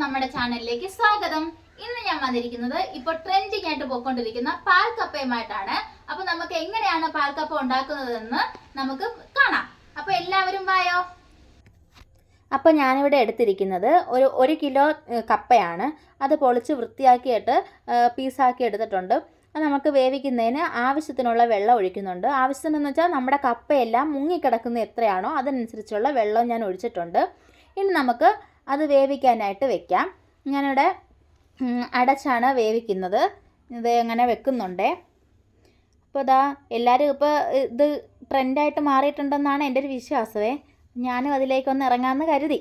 നമ്മുടെ ചാനലിലേക്ക് സ്വാഗതം. ഇന്ന് ഞാൻ വന്നിരിക്കുന്നത് ഇപ്പോൾ ട്രെൻഡിങ് ആയിട്ട് പോയിക്കൊണ്ടിരിക്കുന്ന പാൽക്കപ്പയുമായിട്ടാണ്. അപ്പൊ നമുക്ക് എങ്ങനെയാണ് പാൽക്കപ്പ ഉണ്ടാക്കുന്നതെന്ന് നമുക്ക് കാണാം. അപ്പൊ എല്ലാവരും വായോ. അപ്പോൾ ഞാനിവിടെ എടുത്തിരിക്കുന്നത് ഒരു കിലോ കപ്പയാണ്. അത് പൊളിച്ച് വൃത്തിയാക്കിയിട്ട് പീസാക്കി എടുത്തിട്ടുണ്ട്. അത് നമുക്ക് വേവിക്കുന്നതിന് ആവശ്യത്തിനുള്ള വെള്ളം ഒഴിക്കുന്നുണ്ട്. ആവശ്യത്തിനെന്ന് വെച്ചാൽ നമ്മുടെ കപ്പയെല്ലാം മുങ്ങിക്കിടക്കുന്ന എത്രയാണോ അതിനനുസരിച്ചുള്ള വെള്ളം ഞാൻ ഒഴിച്ചിട്ടുണ്ട്. ഇനി നമുക്ക് അത് വേവിക്കാനായിട്ട് വെക്കാം. ഞാനിവിടെ അടച്ചാണ് വേവിക്കുന്നത്. ഇത് അങ്ങനെ വെക്കുന്നുണ്ട്. അപ്പോൾ ഇതാ എല്ലാവരും ഇപ്പോൾ ഇത് ട്രെൻഡായിട്ട് മാറിയിട്ടുണ്ടെന്നാണ് എൻ്റെ ഒരു വിശ്വാസമേ. ഞാനും അതിലേക്കൊന്ന് ഇറങ്ങാമെന്ന് കരുതി.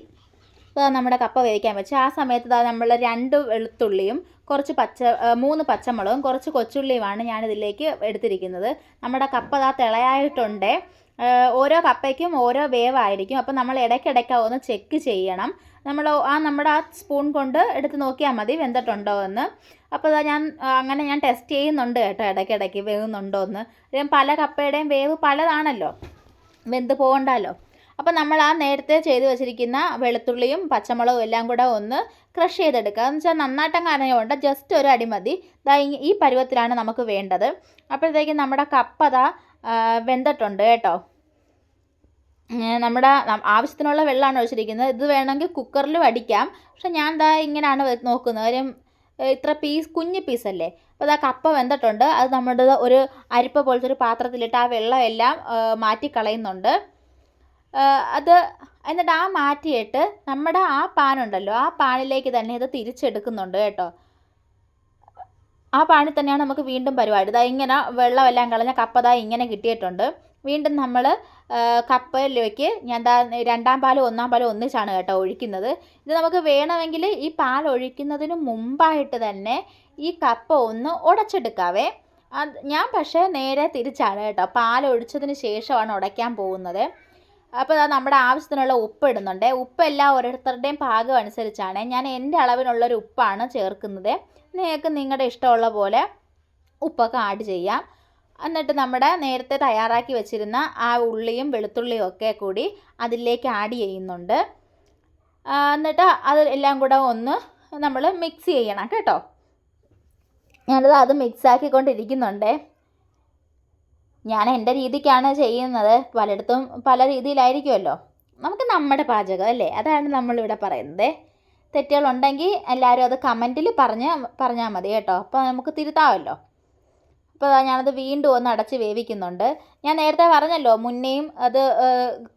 ഇപ്പോൾ നമ്മുടെ കപ്പ വേവിക്കാൻ വെച്ചു. ആ സമയത്ത് ഇതാ നമ്മൾ 2 വെളുത്തുള്ളിയും 3 പച്ചമുളകും കുറച്ച് കൊച്ചുള്ളിയുമാണ് ഞാനിതിലേക്ക് എടുത്തിരിക്കുന്നത്. നമ്മുടെ കപ്പ ഇതാ തിളയായിട്ടുണ്ട്. ഓരോ കപ്പയ്ക്കും ഓരോ വേവായിരിക്കും. അപ്പോൾ നമ്മൾ ഇടയ്ക്കിടയ്ക്ക് ഒന്ന് ചെക്ക് ചെയ്യണം. നമ്മുടെ ആ സ്പൂൺ കൊണ്ട് എടുത്ത് നോക്കിയാൽ മതി വെന്തിട്ടുണ്ടോ എന്ന്. അപ്പോൾ ഞാൻ ടെസ്റ്റ് ചെയ്യുന്നുണ്ട് കേട്ടോ, ഇടയ്ക്കിടയ്ക്ക് വേവുന്നുണ്ടോ എന്ന്. പല കപ്പയുടെയും വേവ് പലതാണല്ലോ, വെന്ത് പോകണ്ടല്ലോ. അപ്പോൾ നമ്മൾ ആ നേരത്തെ ചെയ്ത് വെച്ചിരിക്കുന്ന വെളുത്തുള്ളിയും പച്ചമുളകും എല്ലാം കൂടെ ഒന്ന് ക്രഷ് ചെയ്തെടുക്കുക. എന്ന് വെച്ചാൽ നന്നായിട്ടങ്ങ് അരഞ്ഞുകൊണ്ട് ജസ്റ്റ് ഒരു അടി മതി. ഈ പരുവത്തിലാണ് നമുക്ക് വേണ്ടത്. അപ്പോഴത്തേക്കും നമ്മുടെ കപ്പ വെന്തിട്ടുണ്ട് കേട്ടോ. നമ്മുടെ ആവശ്യത്തിനുള്ള വെള്ളമാണ് ഒഴിച്ചിരിക്കുന്നത്. ഇത് വേണമെങ്കിൽ കുക്കറിലും അടിക്കാം. പക്ഷെ ഞാൻ ഇങ്ങനെയാണ് നോക്കുന്നത്. കാര്യം ഇത്ര കുഞ്ഞ് പീസല്ലേ. അപ്പോൾ കപ്പ വെന്തിട്ടുണ്ട്. അത് നമ്മുടെ ഒരു അരിപ്പ പോലത്തെ ഒരു പാത്രത്തിലിട്ട് ആ വെള്ളം എല്ലാം മാറ്റിക്കളയുന്നുണ്ട്. എന്നിട്ട് മാറ്റിയിട്ട് നമ്മുടെ ആ പാനുണ്ടല്ലോ, ആ പാനിലേക്ക് തന്നെ ഇത് തിരിച്ചെടുക്കുന്നുണ്ട് കേട്ടോ. ആ പാനിൽ തന്നെയാണ് നമുക്ക് വീണ്ടും പരിപാടി. ഇങ്ങനെ വെള്ളമെല്ലാം കളഞ്ഞ കപ്പ ഇങ്ങനെ കിട്ടിയിട്ടുണ്ട്. വീണ്ടും നമ്മൾ കപ്പയിലേക്ക് ഞാൻ 2ാം പാലും 1ാം പാലും ഒന്നിച്ചാണ് കേട്ടോ ഒഴിക്കുന്നത്. ഇത് നമുക്ക് വേണമെങ്കിൽ ഈ പാൽ ഒഴിക്കുന്നതിന് മുമ്പായിട്ട് തന്നെ ഈ കപ്പ ഒന്ന് ഉടച്ചെടുക്കാവേ. ഞാൻ പക്ഷേ നേരെ തിരിച്ചാണ് കേട്ടോ, പാൽ ഒഴിച്ചതിന് ശേഷമാണ് ഉടയ്ക്കാൻ പോകുന്നത്. അപ്പോൾ നമ്മുടെ ആവശ്യത്തിനുള്ള ഉപ്പ് ഇടുന്നുണ്ട്. ഉപ്പെല്ലാം ഓരോരുത്തരുടെയും പാകം അനുസരിച്ചാണ്. ഞാൻ എൻ്റെ അളവിനുള്ളൊരു ഉപ്പാണ് ചേർക്കുന്നത്. നിങ്ങൾക്ക് നിങ്ങളുടെ ഇഷ്ടമുള്ള പോലെ ഉപ്പൊക്കെ ആഡ് ചെയ്യാം. എന്നിട്ട് നമ്മുടെ നേരത്തെ തയ്യാറാക്കി വെച്ചിരുന്ന ആ ഉള്ളിയും വെളുത്തുള്ളിയും ഒക്കെ കൂടി അതിലേക്ക് ആഡ് ചെയ്യുന്നുണ്ട്. എന്നിട്ട് അത് എല്ലാം കൂടെ ഒന്ന് നമ്മൾ മിക്സ് ചെയ്യണം കേട്ടോ. അത് മിക്സാക്കിക്കൊണ്ടിരിക്കുന്നുണ്ട്. ഞാൻ എൻ്റെ രീതിക്കാണ് ചെയ്യുന്നത്. പലയിടത്തും പല രീതിയിലായിരിക്കുമല്ലോ. നമുക്ക് നമ്മുടെ പാചകം അല്ലേ, അതാണ് നമ്മളിവിടെ പറയുന്നത്. തെറ്റുകളുണ്ടെങ്കിൽ എല്ലാവരും അത് കമൻറ്റിൽ പറഞ്ഞാൽ മതി കേട്ടോ. അപ്പോൾ നമുക്ക് തിരുത്താമല്ലോ. അപ്പോൾ ഞാനത് വീണ്ടും ഒന്ന് അടച്ച് വേവിക്കുന്നുണ്ട്. ഞാൻ നേരത്തെ പറഞ്ഞല്ലോ മുന്നേയും അത്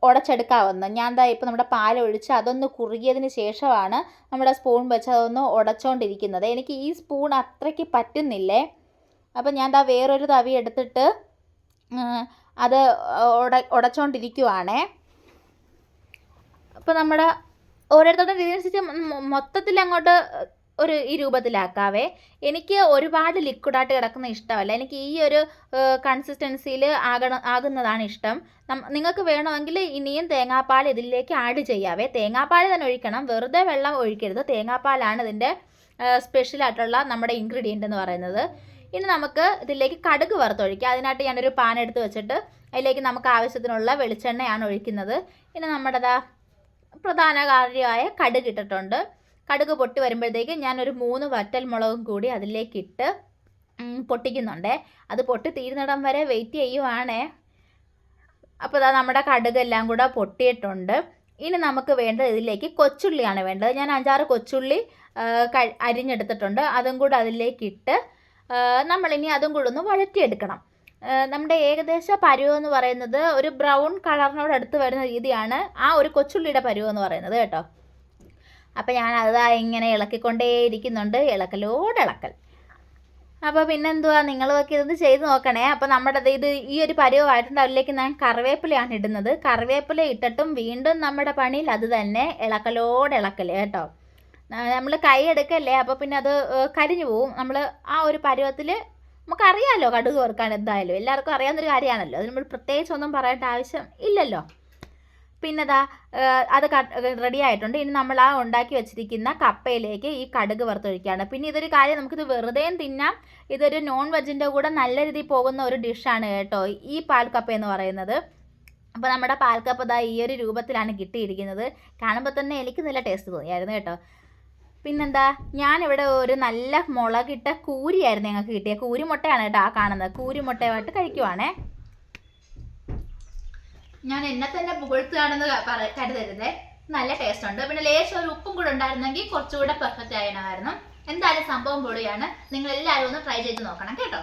ഉടച്ചെടുക്കാമെന്ന്. ഇപ്പോൾ നമ്മുടെ പാലൊഴിച്ച് അതൊന്ന് കുറുകിയതിന് ശേഷമാണ് നമ്മുടെ സ്പൂൺ വെച്ച് അതൊന്ന് ഉടച്ചുകൊണ്ടിരിക്കുന്നത്. എനിക്ക് ഈ സ്പൂൺ അത്രയ്ക്ക് പറ്റുന്നില്ലേ. അപ്പോൾ ഞാൻ വേറൊരു തവി എടുത്തിട്ട് അത് ഉടച്ചുകൊണ്ടിരിക്കുവാണേ. അപ്പോൾ നമ്മുടെ ഓരോരുത്തരുടെ രീതിയനുസരിച്ച് മൊത്തത്തിൽ അങ്ങോട്ട് ഈ രൂപത്തിലാക്കാവേ. എനിക്ക് ഒരുപാട് ലിക്വിഡായിട്ട് കിടക്കുന്ന ഇഷ്ടമല്ല. എനിക്ക് ഈ ഒരു കൺസിസ്റ്റൻസിയിൽ ആകുന്നതാണ് ഇഷ്ടം. നിങ്ങൾക്ക് വേണമെങ്കിൽ ഇനിയും തേങ്ങാപ്പാൽ ഇതിലേക്ക് ആഡ് ചെയ്യാവേ. തേങ്ങാപ്പാൽ തന്നെ ഒഴിക്കണം, വെറുതെ വെള്ളം ഒഴിക്കരുത്. തേങ്ങാപ്പാലാണ് ഇതിൻ്റെ സ്പെഷ്യലായിട്ടുള്ള നമ്മുടെ ഇൻഗ്രീഡിയൻ്റ് എന്ന് പറയുന്നത്. ഇനി നമുക്ക് ഇതിലേക്ക് കടുക് വറുത്തൊഴിക്കാം. അതിനായിട്ട് ഞാനൊരു പാൻ എടുത്ത് വെച്ചിട്ട് അതിലേക്ക് നമുക്ക് ആവശ്യത്തിനുള്ള വെളിച്ചെണ്ണയാണ് ഒഴിക്കുന്നത്. ഇനി നമ്മുടെ പ്രധാന കാര്യമായ കടുക് ഇട്ടിട്ടുണ്ട്. കടുക് പൊട്ടി വരുമ്പോഴത്തേക്ക് ഞാനൊരു 3 വറ്റൽമുളകും കൂടി അതിലേക്കിട്ട് പൊട്ടിക്കുന്നുണ്ട്. അത് പൊട്ടി തീരുന്നിടം വരെ വെയിറ്റ് ചെയ്യുവാണേ. അപ്പോൾ നമ്മുടെ കടുക് എല്ലാം കൂടെ പൊട്ടിയിട്ടുണ്ട്. ഇനി നമുക്ക് വേണ്ടത് ഇതിലേക്ക് കൊച്ചുള്ളിയാണ് വേണ്ടത്. ഞാൻ 5-6 കൊച്ചുള്ളി അരിഞ്ഞെടുത്തിട്ടുണ്ട്. അതും കൂടെ അതിലേക്കിട്ട് നമ്മളിനി അതും കൂടെ ഒന്ന് വഴറ്റിയെടുക്കണം. നമ്മുടെ ഏകദേശ പരുവം എന്ന് പറയുന്നത് ഒരു ബ്രൗൺ കളറിനോട് അടുത്ത് വരുന്ന രീതിയാണ് ആ ഒരു കൊച്ചുള്ളിയുടെ പരുവം എന്ന് പറയുന്നത് കേട്ടോ. അപ്പോൾ ഞാൻ ഇങ്ങനെ ഇളക്കിക്കൊണ്ടേയിരിക്കുന്നുണ്ട്. ഇളക്കൽ. അപ്പോൾ പിന്നെന്തുവാ, നിങ്ങളൊക്കെ ഇതൊന്ന് ചെയ്ത് നോക്കണേ. അപ്പോൾ നമ്മുടെ ഈ ഒരു പരുവമായിട്ടുണ്ട്. അതിലേക്ക് ഞാൻ കറിവേപ്പിലയാണ് ഇടുന്നത്. കറിവേപ്പില ഇട്ടിട്ടും വീണ്ടും നമ്മുടെ പണിയിൽ അത് തന്നെ ഇളക്കൽ കേട്ടോ. നമ്മൾ കൈ എടുക്കല്ലേ, അപ്പോൾ പിന്നെ അത് കരിഞ്ഞു പോവും. നമ്മൾ ആ ഒരു പരുവത്തിൽ നമുക്കറിയാമല്ലോ കടുക് വറുക്കാൻ. എന്തായാലും എല്ലാവർക്കും അറിയാവുന്നൊരു കാര്യമാണല്ലോ. അത് നമ്മൾ പ്രത്യേകിച്ചൊന്നും പറയേണ്ട ആവശ്യം ഇല്ലല്ലോ. പിന്നെ അത് റെഡി ആയിട്ടുണ്ട്. ഇനി നമ്മൾ ഉണ്ടാക്കി വെച്ചിരിക്കുന്ന കപ്പയിലേക്ക് ഈ കടുക് വറുത്തൊഴിക്കുകയാണ്. പിന്നെ ഇതൊരു കാര്യം, നമുക്കിത് വെറുതെയും തിന്നാം. ഇതൊരു നോൺ വെജിൻ്റെ കൂടെ നല്ല രീതിയിൽ പോകുന്ന ഒരു ഡിഷാണ് കേട്ടോ ഈ പാൽക്കപ്പ എന്ന് പറയുന്നത്. അപ്പോൾ നമ്മുടെ പാൽക്കപ്പ ഈ ഒരു രൂപത്തിലാണ് കിട്ടിയിരിക്കുന്നത്. കാണുമ്പോൾ തന്നെ എനിക്ക് നല്ല ടേസ്റ്റ് തോന്നിയായിരുന്നു കേട്ടോ. പിന്നെന്താ, ഞാനിവിടെ ഒരു നല്ല മുളകിട്ട കൂരിയായിരുന്നു ഞങ്ങൾക്ക് കിട്ടിയ കൂരിമുട്ടയാണ് കേട്ടോ ആ കാണുന്നത്. കൂരിമുട്ടയുമായിട്ട് കഴിക്കുവാണേ. ഞാൻ എന്നെ തന്നെ പുകഴ്ത്തുകയാണെന്ന് കരുതരുതേ, നല്ല ടേസ്റ്റ് ഉണ്ട്. പിന്നെ ലേശം ഒരു ഉപ്പും കൂടെ ഉണ്ടായിരുന്നെങ്കിൽ കുറച്ചുകൂടെ പെർഫെക്റ്റ് ആയിരുന്നു. എന്തായാലും സംഭവം പൊളിയാണ്. നിങ്ങൾ എല്ലാവരും ഒന്ന് ട്രൈ ചെയ്ത് നോക്കണം കേട്ടോ.